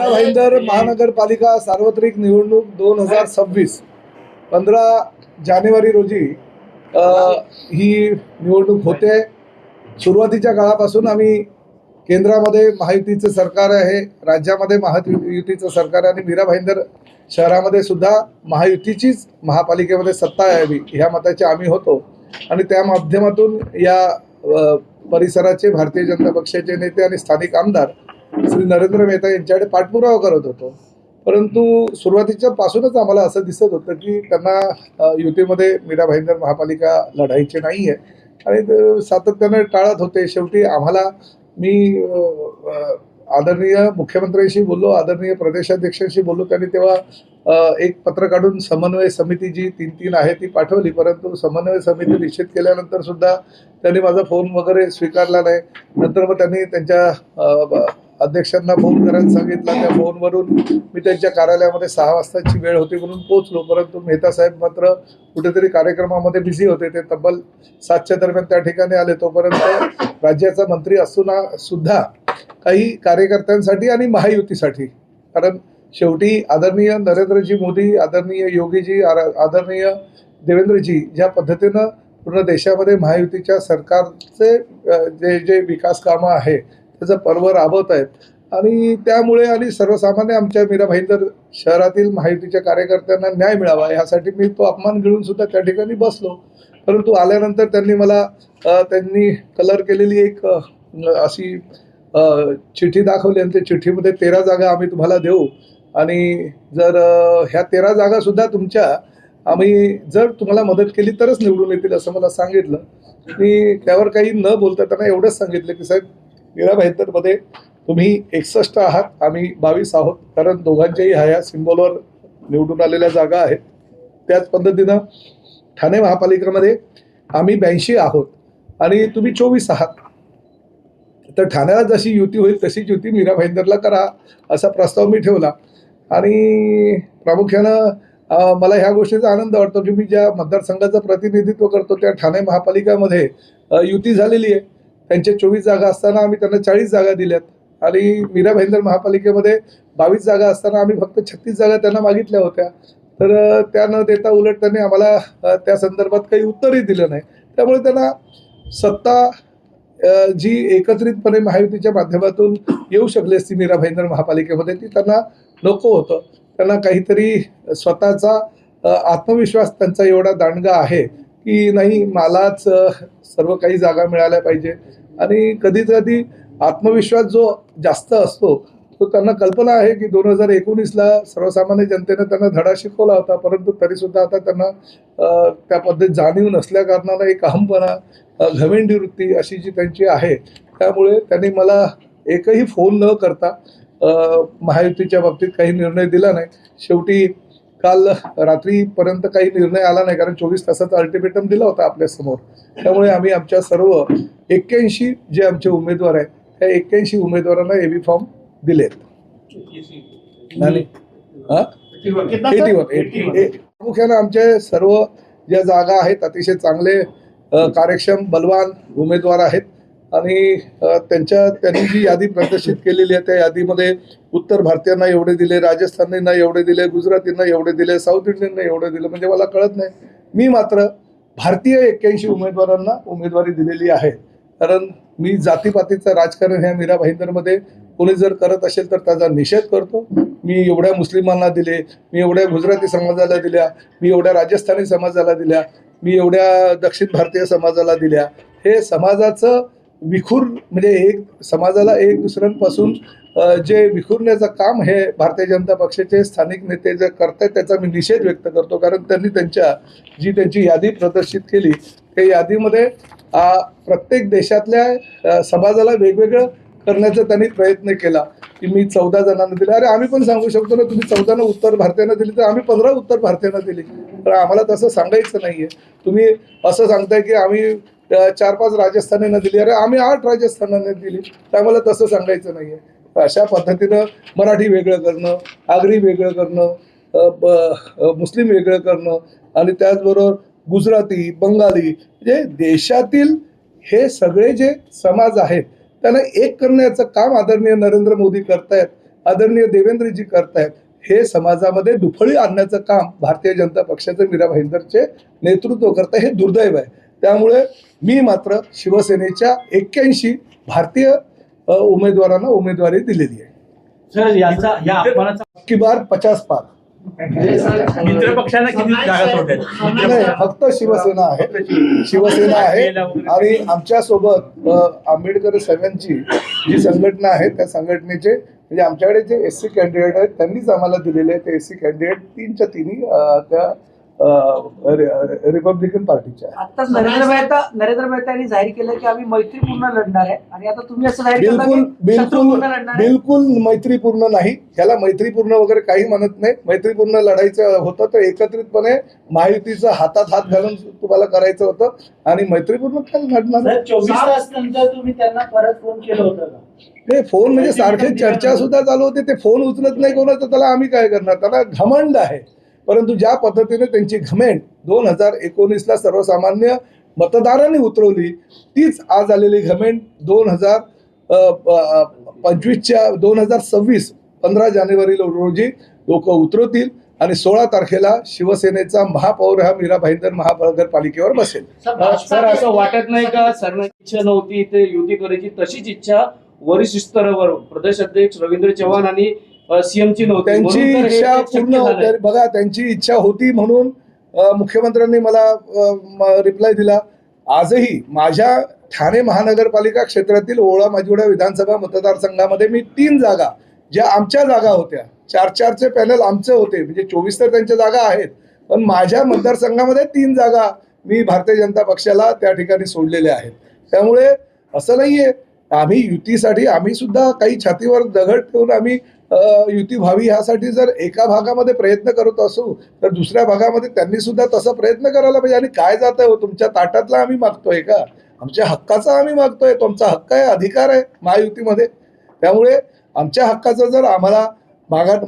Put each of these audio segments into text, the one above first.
भाईंदर महानगरपालिका सार्वत्रिक निवडणूक 2026 15 जानेवारी रोजी ही निवडणूक होते। सुरुवातीच्या काळापासून आम्ही केंद्रामध्ये महायुतीचं सरकार आहे, राज्यामध्ये महायुतीचं सरकार आहे आणि मीरा भाईंदर शहरामध्ये सुद्धा महायुतीचीच महापालिकेमध्ये सत्ता यावी ह्या मताचे आम्ही होतो आणि त्या माध्यमातून या परिसराचे भारतीय जनता पक्षाचे नेते आणि स्थानिक आमदार श्री नरेंद्र मेहता यांच्याकडे पाठपुरावा करत होतो। परंतु सुरुवातीच्या पासूनच आम्हाला असं दिसत होतं की त्यांना युतीमध्ये मीरा भाईंदर महापालिका लढायची नाही आहे आणि सातत्याने टाळत होते। शेवटी आम्हाला मी आदरणीय मुख्यमंत्र्यांशी बोललो, आदरणीय प्रदेशाध्यक्षांशी बोललो। त्यांनी तेव्हा एक पत्र काढून समन्वय समिती जी 3 आहे ती पाठवली, परंतु समन्वय समिती निश्चित केल्यानंतर सुद्धा त्यांनी माझा फोन वगैरे स्वीकारला नाही। नंतर मग त्यांनी त्यांच्या अध्यक्षांना फोन करायला सांगितलं। त्या फोनवरून मी त्यांच्या कार्यालयामध्ये 6 वाजताची वेळ होती म्हणून पोहोचलो, परंतु मेहता साहेब मात्र कुठेतरी कार्यक्रमामध्ये बिझी होते। ते तब्बल 7च्या दरम्यान त्या ठिकाणी आले। तोपर्यंत राज्याचा मंत्री असून सुद्धा काही कार्यकर्त्यांसाठी आणि महायुतीसाठी, कारण शेवटी आदरणीय नरेंद्रजी मोदी, आदरणीय योगीजी, आदरणीय देवेंद्रजी ज्या पद्धतीनं पूर्ण देशामध्ये महायुतीच्या सरकारचे जे जे विकास कामं आहे त्याचं पर्व राबवत आहेत आणि त्यामुळे आणि सर्वसामान्य आमच्या मीरा भाईंदर शहरातील महायुतीच्या कार्यकर्त्यांना न्याय मिळावा यासाठी मी तो अपमान गिळून सुद्धा त्या ठिकाणी बसलो। परंतु आल्यानंतर त्यांनी मला त्यांनी कलर केलेली एक अशी चिठ्ठी दाखवली आणि त्या चिठ्ठीमध्ये 13 जागा आम्ही तुम्हाला देऊ आणि जर ह्या 13 जागासुद्धा तुमच्या आम्ही जर तुम्हाला मदत केली तरच निवडून येतील असं मला सांगितलं। मी त्यावर काही न बोलता त्यांना एवढंच सांगितलं की साहेब, मीरा भाईंदरमध्ये तुम्ही 61 आहात, आम्ही 22 आहोत, कारण दोघांच्याही ह्या सिम्बॉलवर निवडून आलेल्या जागा आहेत। त्याच पद्धतीनं ठाणे महापालिकेमध्ये आम्ही 82 आहोत आणि तुम्ही 24 आहात। तर ठाण्याला जशी युती होईल तशी युती मीरा भाईंदरला करा असा प्रस्ताव मी ठेवला आणि प्रामुख्यानं मला ह्या गोष्टीचा आनंद वाटतो की मी ज्या मतदारसंघाचं प्रतिनिधित्व करतो त्या ठाणे महापालिकेमध्ये युती झालेली आहे। त्यांच्या 24 जागा असताना आम्ही त्यांना 40 जागा दिल्यात आणि मीरा भाईंदर महापालिकेमध्ये 22 जागा असताना आम्ही फक्त 36 जागा त्यांना मागितल्या होत्या। तर त्या न देता उलट त्यांनी आम्हाला त्या संदर्भात काही उत्तरही दिलं नाही। त्यामुळे त्यांना सत्ता जी एकत्रितपणे महायुतीच्या माध्यमातून येऊ शकली असती मीरा भाईंदर महापालिकेमध्ये ती त्यांना नको होतं। त्यांना काहीतरी स्वतःचा आत्मविश्वास त्यांचा एवढा दांडगा आहे की नाही, मलाच सर्व काही जागा मिळाल्या पाहिजे आणि कधी कधी आत्मविश्वास जो जास्त असतो तो त्यांना कल्पना आहे की 2019ला सर्वसामान्य जनतेने त्यांना धडा शिकवला होता, परंतु तरीसुद्धा आता त्यांना त्या पद्धत जाणीव नसल्या कारणानं एक अहमपणा, घमेंडी वृत्ती अशी जी त्यांची आहे, त्यामुळे त्यांनी मला एकही फोन न करता महायुतीच्या बाबतीत काही निर्णय दिला नाही। शेवटी काल रात्रीपर्यंत काही निर्णय आला नाही, कारण 24 तासाचा अल्टिमेटम दिला होता आपल्यासमोर। त्यामुळे आम्ही आमच्या सर्व 81 जे आमचे उमेदवार आहेत त्या 81 उमेदवारांना एबी फॉर्म दिलेत। प्रामुख्यानं आमचे सर्व ज्या जागा आहेत अतिशय चांगले कार्यक्षम बलवान उमेदवार आहेत आणि त्यांनी जी यादी प्रदर्शित केलेली आहे त्या यादीमध्ये उत्तर भारतीयांना एवढे दिले, राजस्थानींना एवढे दिले, गुजरातींना एवढे दिले, साऊथ इंडियनना एवढे दिले, म्हणजे मला कळत नाही। मी मात्र भारतीय 81 उमेदवारांना उमेदवारी दिलेली आहे, कारण मी जातीपातीचं राजकारण ह्या मीरा भाईंदरमध्ये कोणी जर करत असेल तर त्याचा निषेध करतो। मी एवढ्या मुस्लिमांना दिले, मी एवढ्या गुजराती समाजाला दिल्या, मी एवढ्या राजस्थानी समाजाला दिल्या, मी एवढ्या दक्षिण भारतीय समाजाला दिल्या। हे समाजाचं म्हणजे एक समाजाला एक दुसऱ्यांपासून जे विखुरण्याचं काम हे भारतीय जनता पक्षाचे स्थानिक नेते जे करतात त्याचा मी निषेध व्यक्त करतो, कारण त्यांनी त्यांची यादी प्रदर्शित केली त्या यादीमध्ये प्रत्येक देशातल्या समाजाला वेगवेगळं करण्याचा त्यांनी प्रयत्न केला की मी 14 जणांना दिले। अरे आम्ही पण सांगू शकतो ना, तुम्ही 14 उत्तर भारतीयांना दिली तर आम्ही 15 उत्तर भारतीयांना दिली, तर आम्हाला तसं सांगायचं नाहीये। तुम्ही असं सांगताय की आम्ही 4-5 राजस्थानींना दिली, अरे आम्ही 8 राजस्थानांना दिली, तर आम्हाला तसं सांगायचं नाहीये। अशा पद्धतीनं मराठी वेगळं करणं, आगरी वेगळं करणं, मुस्लिम वेगळं करणं आणि त्याचबरोबर गुजराती, बंगाली, म्हणजे देशातील हे सगळे जे समाज आहेत त्यांना एक करण्याचं काम आदरणीय नरेंद्र मोदी करतायत आदरणीय देवेंद्रजी करतायत हे समाजामध्ये दुफळी आणण्याचं काम भारतीय जनता पक्षाचे मीरा भाईंदरचे नेतृत्व करत हे दुर्दैव आहे. त्यामुळे मी मात्र शिवसेनेच्या 81 भारतीय उमेदवारांना उमेदवारी दिलेली आहे. सर यांचा या अपमानाचा की बार 50 पार मित्र पक्षांना किती जागा सोडल्या? नाही, फक्त शिवसेना आहे. शिवसेना आहे आणि आमच्या सोबत आंबेडकर सेवांची जी संघटना आहे त्या संघटनेचे म्हणजे आमच्याकडे जे SC कॅन्डिडेट आहेत त्यांनीच आम्हाला दिलेले ते SC कॅन्डिडेट 3च्या 3 त्या रिपब्लिकन पार्टीच्या. आताच नरेंद्र मेहता यांनी जाहीर केलं की आम्ही मैत्रीपूर्ण लढणार आहे आणि आता तुम्ही असं जाहीर केलं बिलकुल की बिलकुल शत्रुपूर्ण लढणार आहे. बिलकुल मैत्रीपूर्ण नाही. ह्याला मैत्रीपूर्ण वगैरे काही म्हणत नाही. मैत्रीपूर्ण लढायचं होतं तर एकत्रितपणे महायुतीचा हातात हात घालून तुम्हाला करायचं होतं आणि मैत्रीपूर्ण काय लढणार. 24 तास नंतर तुम्ही त्यांना परत फोन केलं होतं का? ते फोन म्हणजे सारखे चर्चा सुद्धा चालू होते. ते फोन उचलत नाही कोणाचं, त्याला आम्ही काय करणार. त्याला घमंड आहे. परंतु ज्या पद्धतीने त्यांची घमेंड 2019ला सर्वसामान्य मतदारांनी उतरवली तीच आज आलेली घमेंड 2026 15 जानेवारी रोजी लोक उतरवतील आणि 16 तारखेला शिवसेनेचा महापौर हा मीरा भाईंदर महानगरपालिकेवर बसेल. सर असं वाटत नाही का सरकारची इच्छा नव्हती ते युती करायची, तशीच इच्छा वरिष्ठ स्तरावर प्रदेश अध्यक्ष रवींद्र चव्हाण आणि CM ची नव्हती, त्यांची म्हणून तर हे इच्छा शक्य पूर्ण झालंय. होती. बघा त्यांची इच्छा होती म्हणून मुख्यमंत्र्यांनी मला रिप्लाय दिला. आजही माझ्या ठाणे महानगरपालिका क्षेत्रातील ओळा माजिवडा विधानसभा मतदारसंघामध्ये मी 3 जागा ज्या आमच्या जागा होत्या 4-4चे पॅनल आमचे होते म्हणजे 24 तर त्यांच्या जागा आहेत पण माझ्या मतदारसंघामध्ये 3 जागा मी भारतीय जनता पक्षाला त्या ठिकाणी सोडलेल्या आहेत. त्यामुळे असं नाहीये आम्ही युतीसाठी आम्ही सुद्धा काही छातीवर दगड ठेवून आम्ही युती व्हावी ह्यासाठी जर एका भागामध्ये प्रयत्न करत असू तर दुसऱ्या भागामध्ये त्यांनी सुद्धा तसा प्रयत्न करायला पाहिजे. आणि काय जात आहे तुमच्या ताटातला आम्ही मागतोय का? आमच्या हक्काचा आम्ही मागतोय. तुमचा हक्क आहे, अधिकार आहे महायुतीमध्ये. त्यामुळे आमच्या हक्काचा जर आम्हाला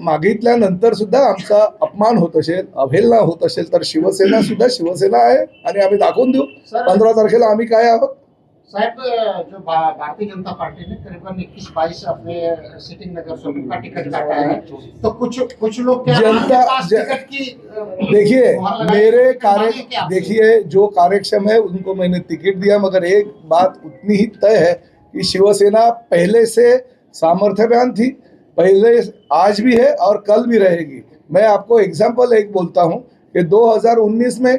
मागितल्यानंतर सुद्धा आमचा अपमान होत असेल, अवहेलना होत असेल तर शिवसेना सुद्धा शिवसेना आहे आणि आम्ही दाखवून देऊ 15 तारखेला आम्ही काय आहोत. साहब जो भारतीय जनता पार्टी ने करीबन 21-22 अपने सिटिंग नगर का टिकट काटा है तो कुछ लोग क्या टिकट की देखिए मेरे देखिए जो कार्यक्षम है उनको मैंने टिकट दिया मगर एक बात उतनी ही तय है कि शिवसेना पहले से सामर्थ्यवान थी, पहले आज भी है और कल भी रहेगी. मैं आपको एग्जाम्पल एक बोलता हूँ कि 2019 में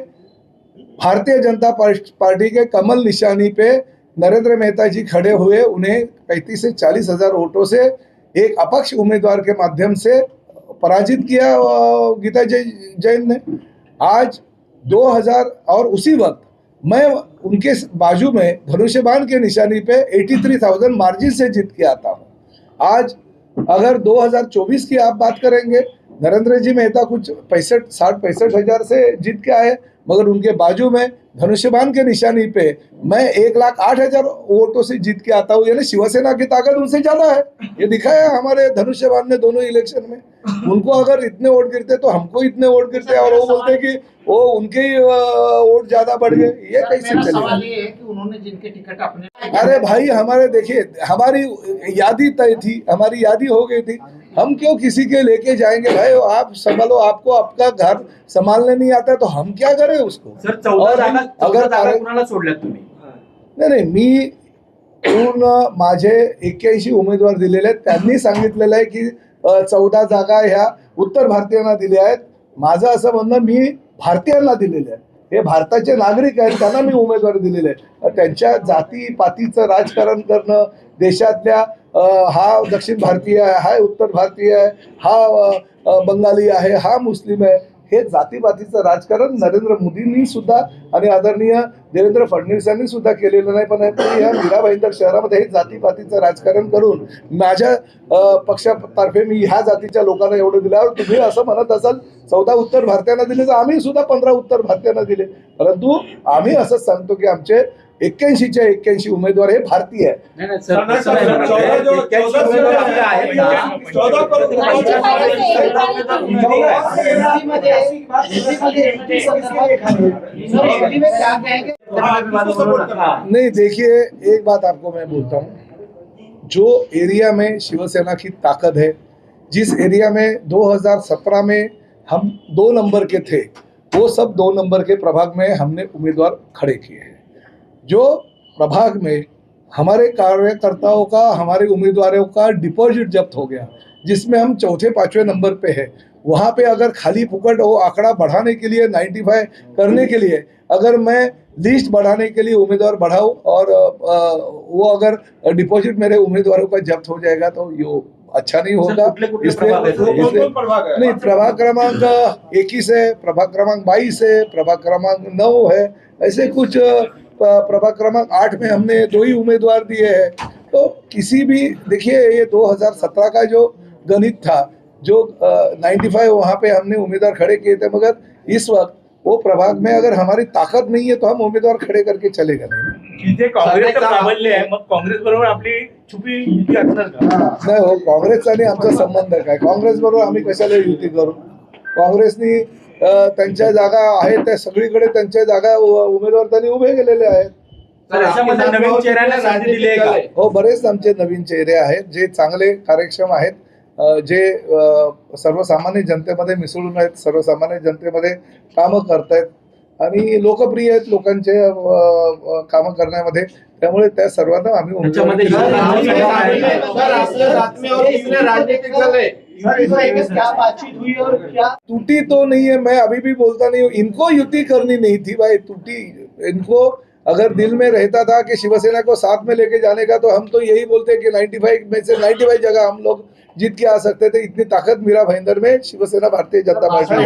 भारतीय जनता पार्टी के कमल निशानी पे नरेंद्र मेहता जी खड़े हुए, उन्हें 35 से 40 हजार वोटों से एक अपक्ष उम्मीदवार के माध्यम से पराजित किया गीता जैन ने. आज 2000 और उसी वक्त मैं उनके बाजू में धनुष्यबाण के निशानी पे 83,000 मार्जिन से जीत के आता हूँ. आज अगर 2024 की आप बात करेंगे नरेंद्र जी मेहता कुछ 65 हजार से जीत के आए मगर उनके बाजू में धनुष्यबाण के निशानी पे मैं 1,08,000 वोटों से जीत के आता हूँ. यानी शिवसेना की ताकत उनसे ज्यादा है. ये दिखाया हमारे धनुष्यबाण ने दोनों इलेक्शन में. उनको अगर इतने वोट गिरते तो हमको इतने वोट गिरते और वो बोलते कि वो उनके ही वोट ज्यादा बढ़ गए. ये कैसे सवाल चलेगा? ये है कि उन्होंने जिनके टिकट अपने अरे भाई हमारे देखिए हमारी यादी तय थी, हमारी यादी हो गई थी. हम क्यों किसी के लेके जाएंगे भाई. आप संभालो, आपको आपका घर संभालने नहीं आता तो हम क्या करें उसको. सर 14 अगर जागा कुणाला सोडल्यात तुम्ही? नाही मी पूर्ण माझे 81 उमेदवार दिलेले आहेत. त्यांनी सांगितलेलं आहे की 14 जागा ह्या उत्तर भारतीयांना दिल्या आहेत. माझं असं म्हणणं मी भारतीयांना दिलेले आहे. हे भारताचे नागरिक आहेत त्यांना मी उमेदवारी दिलेले आहे. त्यांच्या जाती पातीचं राजकारण करणं देशातल्या हा दक्षिण भारतीय आहे, हा उत्तर भारतीय आहे, हा बंगाली आहे, हा मुस्लिम आहे, हे जातीपातीचं राजकारण नरेंद्र मोदींनी सुद्धा आणि आदरणीय देवेंद्र फडणवीसांनी सुद्धा केलेलं नाही. पण या मीरा भाईंदर शहरामध्ये हे जातीपातीचं राजकारण करून माझ्या पक्षातर्फे मी ह्या जातीच्या लोकांना एवढं दिल्यावर तुम्ही असं म्हणत असाल 14 उत्तर भारतीयांना दिले तर आम्ही सुद्धा 15 उत्तर भारतीयांना दिले. परंतु आम्ही असंच सांगतो की आमचे 81च्या 81 उमेदवार हे भारतीय आहे. नाही सर, तसं नाही म्हणत. 81 उमेदवार आपले आहेत ना. 14 नहीं देखिए एक बात आपको मैं बोलता हूँ, जो एरिया में शिवसेना की ताकत है जिस एरिया में 2017 में हम 2 नंबर के थे, वो सब 2 नंबर के प्रभाग में हमने उम्मीदवार खड़े किए हैं। जो प्रभाग में हमारे कार्यकर्ताओं का, हमारे उम्मीदवारों का डिपॉजिट जब्त हो गया, जिसमें हम चौथे 5वें नंबर पे है, वहाँ पे अगर खाली फुकट वो आंकड़ा बढ़ाने के लिए 95 करने के लिए अगर मैं लिस्ट बढ़ाने के लिए उम्मीदवार बढ़ाऊँ और वो अगर डिपॉजिट मेरे उम्मीदवारों का जब्त हो जाएगा तो ये अच्छा नहीं होगा। नहीं, प्रभाग क्रमांक 21 है, प्रभाग क्रमांक 22 है, प्रभाग क्रमांक 9 है, ऐसे कुछ प्रभाग क्रमांक 8 में हमने 2 ही उम्मीदवार दिए हैं। तो किसी भी, देखिए ये 2017 का जो गणित था, जो 95 वहाँ पे हमने उम्मीदवार खड़े किए थे, मगर इस वक्त वो प्रभाग में अगर हमारी ताकद नहीं है तो हम उमेदवार खड़े करके चलेगा नहीं। इथे काँग्रेसचं प्राबल्य आहे, मग काँग्रेस बरोबर आपली छुपी युती असणार का? नाही हो, काँग्रेसचा आणि आमचा संबंध काय? काँग्रेस बरोबर आम्ही कशाला युती करू? काँग्रेसनी त्यांच्या जागा आहेत त्या सगळीकडे त्यांच्या जागा उमेदवार त्यांनी उभे केलेले आहेत। तर याच्यामध्ये नवीन चेहऱ्यांना संधी दिली आहे का? हो, बरेच आमचे नवीन चेहरे आहेत जे चांगले कार्यक्षम आहेत, जे सर्वसामान्य जनतेमध्ये मिसळून आहेत, सर्वसामान्य जनतेमध्ये कामं करतायत आणि लोकप्रिय आहेत लोकांचे कामं करण्यामध्ये, त्यामुळे त्या सर्वांना आम्ही त्याच्यामध्ये क्या बातचीत हुई और क्या टूटी तो नहीं है, मैं अभी भी बोलता नहीं हूँ, इनको युति करनी नहीं थी भाई, टूटी। इनको अगर दिल में रहता था कि शिवसेना को साथ में लेके जाने का, तो हम तो यही बोलते कि 95 में से 95 जगह हम लोग जीत के आ सकते थे। इतनी ताकत मीरा भाईंदर में शिवसेना भारतीय जनता पार्टी है।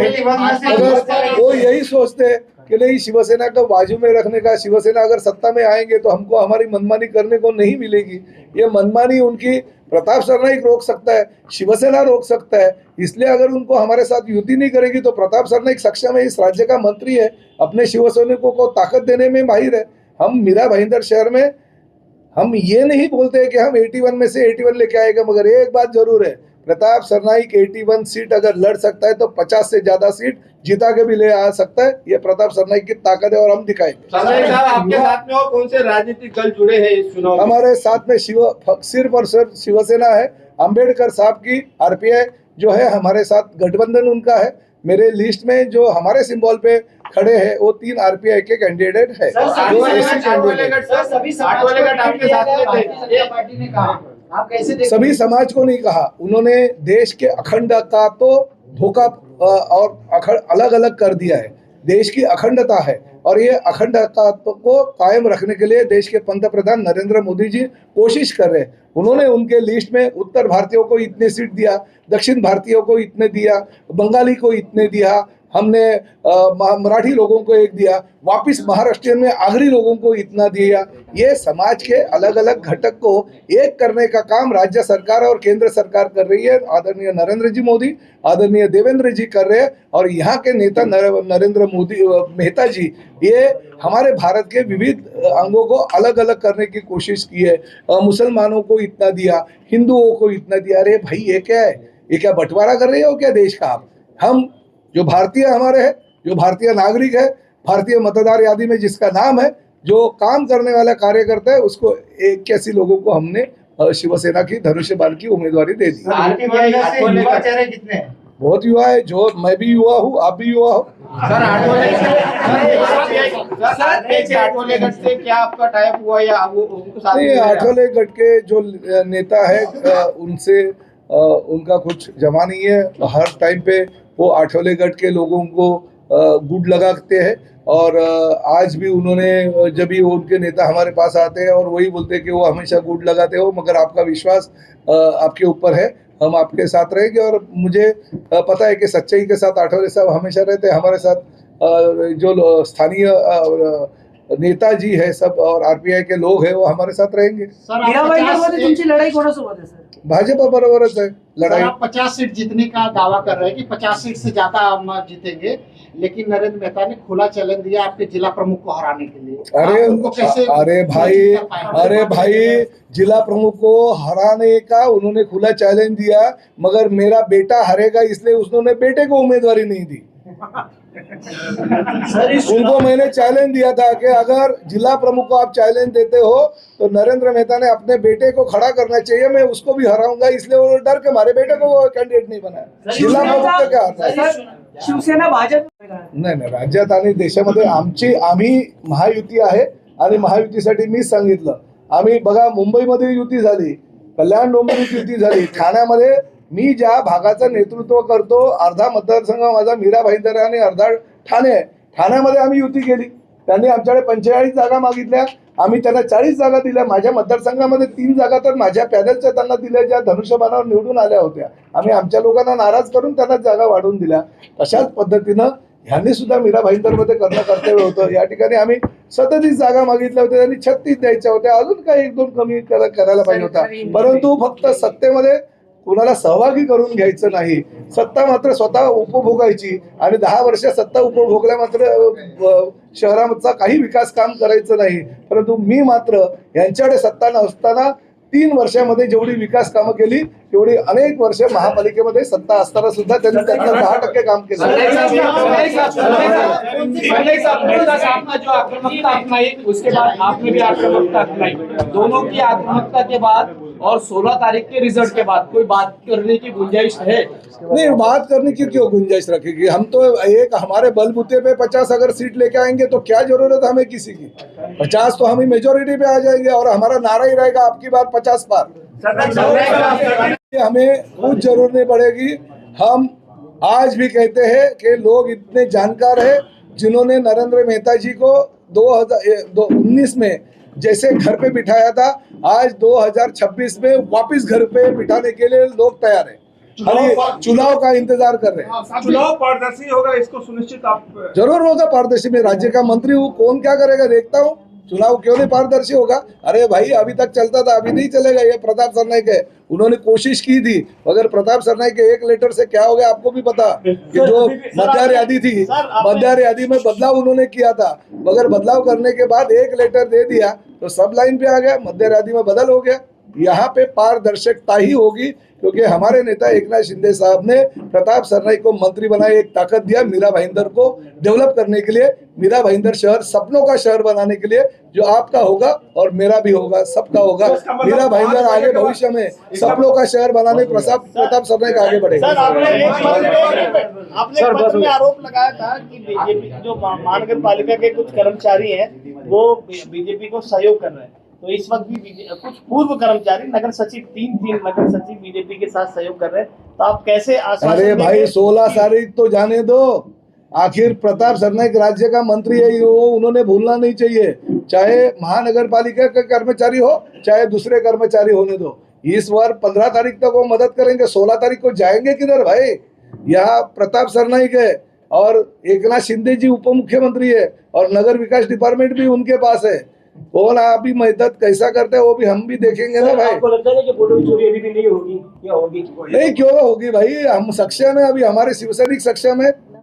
अगर वो यही सोचते कि नहीं शिवसेना को बाजू में रखने का, शिवसेना अगर सत्ता में आएंगे तो हमको हमारी मनमानी करने को नहीं मिलेगी, ये मनमानी उनकी प्रताप सरनाईक रोक सकता है, शिवसेना रोक सकता है। इसलिए अगर उनको हमारे साथ युति नहीं करेगी तो प्रताप सरनाईक सक्षम है, इस राज्य का मंत्री है, अपने शिवसैनिकों को ताकत देने में माहिर है। हम मीरा भाईंदर शहर में हम ये नहीं बोलते कि हम 81 में से 81 लेके आएगा, मगर एक बात जरूर है, प्रताप सरनाईक 81 सीट अगर लड़ सकता है तो 50 से ज्यादा सीट जीता के भी ले आ सकता है। ये प्रताप सरनाईक की ताकत है और हम दिखाएंगे। आपके साथ में और कौन से राजनीतिक दल जुड़े हैं इस चुनाव में? हमारे साथ में सिर्फ और सिर्फ शिवसेना है, अंबेडकर साहब की आरपीआई जो है हमारे साथ गठबंधन उनका है। मेरे लिस्ट में जो हमारे सिंबल पे खड़े हैं वो 3 आरपीआई के कैंडिडेट है। सर, सभी पार्टी ने कहा, आप कैसे देखते सभी समाज को नहीं कहा, उन्होंने देश के अखंडता को धोखा और अलग अलग कर दिया है। देश की अखंडता है और ये अखंडता को कायम रखने के लिए देश के पंतप्रधान नरेंद्र मोदी जी कोशिश कर रहे हैं। उन्होंने उनके लिस्ट में उत्तर भारतीयों को इतने सीट दिया, दक्षिण भारतीयों को इतने दिया, बंगाली को इतने दिया, हमने मराठी लोगों को एक दिया, वापिस महाराष्ट्रियन में आगरी लोगों को इतना दिया। ये समाज के अलग अलग घटक को एक करने का काम राज्य सरकार और केंद्र सरकार कर रही है। आदरणीय नरेंद्र जी मोदी, आदरणीय देवेंद्र जी कर रहे हैं और यहाँ के नेता नरेंद्र मोदी मेहता जी, ये हमारे भारत के विविध अंगों को अलग अलग करने की कोशिश की है। मुसलमानों को इतना दिया, हिंदुओं को इतना दिया। अरे भाई ये क्या है? ये क्या बंटवारा कर रहे हो क्या देश का आप? हम जो भारतीय हमारे हैं, जो भारतीय नागरिक है, भारतीय मतदार यादी में जिसका नाम है, जो काम करने वाला कार्यकर्ता है, उसको 81 लोगों को हमने शिवसेना की धनुष्यबाण की उम्मीदवारी दे दी। कितने हैं? बहुत युवा है, जो मैं भी युवा हूँ, आप भी युवा हो। सर आठवले गट से क्या आपका टाइप हुआ या उनको साथ नहीं, आठवले गट के जो नेता है उनसे उनका कुछ जमा नहीं है। हर टाइम पे वो आठवले गट के लोगों को गुड लगाते हैं और आज भी उन्होंने, जब भी उनके नेता हमारे पास आते हैं और वही बोलते हैं कि वो हमेशा गुड लगाते हो, मगर आपका विश्वास आपके ऊपर है, हम आपके साथ रहेंगे। और मुझे पता है कि सच्चाई के साथ आठवले साहब हमेशा रहते हैं हमारे साथ। जो स्थानीय नेताजी है सब और आरपीआई के लोग हैं वो हमारे साथ रहेंगे। मीरा भाईंदरमध्ये तुमची लढाई कोणासोबत आहे सर? भाजपा बरोबरच है लड़ाई। आप 50 सीट जीतने का दावा कर रहे हैं कि 50 सीट से ज्यादा हम जीतेंगे, लेकिन नरेंद्र मेहता ने खुला चैलेंज दिया आपके जिला प्रमुख को हराने के लिए। अरे उनको कैसे अरे भाई जिला प्रमुख को हराने का उन्होंने खुला चैलेंज दिया, मगर मेरा बेटा हारेगा इसलिए उन्होंने बेटे को उम्मीदवारी नहीं दी। उनको मैंने चैलेंज दिया था कि अगर जिला प्रमुख को आप चैलेंज देते हो तो नरेंद्र मेहता ने अपने बेटे को खड़ा करना चाहिए, मैं उसको भी हराऊंगा, इसलिए वो डर के हमारे बेटे को वो कैंडिडेट नहीं बनाया। जिल्हा प्रमुख का क्या आता है? शिवसेना भाजप नाही राज्यात आणि देशामध्ये आम्ही महायुती आहे आणि महायुतीसाठी मीच सांगितलं, आम्ही बघा मुंबईमध्ये युती झाली, कल्याण डोंबिवलीत युती झाली, ठाण्यामध्ये मी ज्या भागाचं नेतृत्व करतो अर्धा मतदारसंघ माझा मीरा भाईंदर आहे आणि अर्धा ठाणे आहे, ठाण्यामध्ये आम्ही युती केली, त्यांनी आमच्याकडे 45 जागा मागितल्या, आम्ही त्यांना 40 जागा दिल्या, माझ्या मतदारसंघामध्ये 3 जागा तर माझ्या पॅनलच्या त्यांना दिल्या ज्या धनुष्यबाणावर निवडून आल्या होत्या, आम्ही आमच्या लोकांना नाराज करून त्यांना जागा वाढवून दिल्या। तशाच पद्धतीनं ह्यांनी सुद्धा मीरा भाईंदरमध्ये करणं कर्तव्य होतं। या ठिकाणी आम्ही 37 जागा मागितल्या होत्या, त्यांनी 36 द्यायच्या होत्या, अजून काही 1-2 कमी करायला पाहिजे होता, परंतु फक्त सत्तेमध्ये कुणाला सहभागी करून घ्यायचं नाही, सत्ता मात्र स्वतः उपभोगायची आणि 10 वर्ष सत्ता उपभोगल्या मात्र शहराचा काही विकास काम करायचं नाही। परंतु मी मात्र यांच्याकडे सत्ता नसताना 3 वर्षामध्ये जेवढी विकास कामं केली तेवढी अनेक वर्ष महापालिकेमध्ये सत्ता असताना सुद्धा त्यांनी त्यातलं 10% काम केलं। आपका जो आक्रामकता अपनाई उसके बाद आपने भी आक्रामकता अपनाई, दोनों की आक्रामकता के बाद और 16 तारीख के रिजल्ट के बाद कोई बात करने की गुंजाइश है? नहीं, बात करने की क्यों गुंजाइश रखेगी? हम तो एक हमारे बलबूते पे 50 अगर सीट लेके आएंगे तो क्या जरूरत हमें किसी की, 50 तो हमें मेजोरिटी पे आ जाएंगे और हमारा नारा ही रहेगा आपकी बार 50 पार। हमें कुछ जरूरत नहीं पड़ेगी। हम आज भी कहते हैं कि लोग इतने जानकार हैं जिन्होंने नरेंद्र मेहता जी को 2019 में जैसे घर पे बिठाया था, आज 2026 में वापस घर पे बिठाने के लिए लोग तैयार हैं, खाली चुनाव का इंतजार कर रहे हैं। चुनाव पारदर्शी होगा, इसको सुनिश्चित आप जरूर होगा पारदर्शी, मैं राज्य का मंत्री हूँ, कौन क्या करेगा देखता हूँ, चुनाव क्यों नहीं पारदर्शी होगा? अरे भाई अभी तक चलता था, अभी नहीं चलेगा। ये प्रताप सरनाईक है, उन्होंने कोशिश की थी, मगर प्रताप सरनाईक के एक लेटर से क्या हो गया आपको भी पता कि जो मतदार यादी थी, मतदार यादी में बदलाव उन्होंने किया था, मगर बदलाव करने के बाद एक लेटर दे दिया तो सब लाइन पे आ गया, मतदार यादी में बदल हो गया। यहाँ पे पारदर्शकता ही होगी क्योंकि हमारे नेता एकनाथ शिंदे साहब ने प्रताप सरनाईक को मंत्री बनाए, एक ताकत दिया मीरा भाईंदर को डेवलप करने के लिए, मीरा भाईंदर शहर सपनों का शहर बनाने के लिए, जो आपका होगा और मेरा भी होगा, सबका होगा। मीरा भाईंदर आगे भविष्य में सपनों का शहर बनाने प्रताप सरनाईक आगे बढ़ेगा। आपने एक पत्र में आरोप लगाया था कि बीजेपी जो महानगर पालिका के कुछ कर्मचारी हैं वो बीजेपी को सहयोग कर रहे हैं, तो इस वक्त भी कुछ पूर्व कर्मचारी नगर सचिव 3 नगर सचिव बीजेपी के साथ सहयोग कर रहे हैं, तो आप कैसे आश्वासन अरे देंगे? भाई 16 तारीख तो जाने दो, आखिर प्रताप सरनाईक राज्य का मंत्री है, वो उन्होंने भूलना नहीं चाहिए, चाहे महानगर पालिका का कर्मचारी हो चाहे दूसरे कर्मचारी होने दो। इस बार 15 तारीख तक वो मदद करेंगे, 16 तारीख को जाएंगे किधर भाई? यहाँ प्रताप सरनाईक है और एकनाथ शिंदे जी उप मुख्यमंत्री है और नगर विकास डिपार्टमेंट भी उनके पास है, कौन अभी मदद कैसा करते हैं वो भी हम भी देखेंगे ना भाई। आपको लगता है कि फोटो चोरी अभी भी नहीं होगी या होगी? नहीं क्यों होगी भाई, हम सक्षम है, अभी हमारे शिवसैनिक सक्षम है,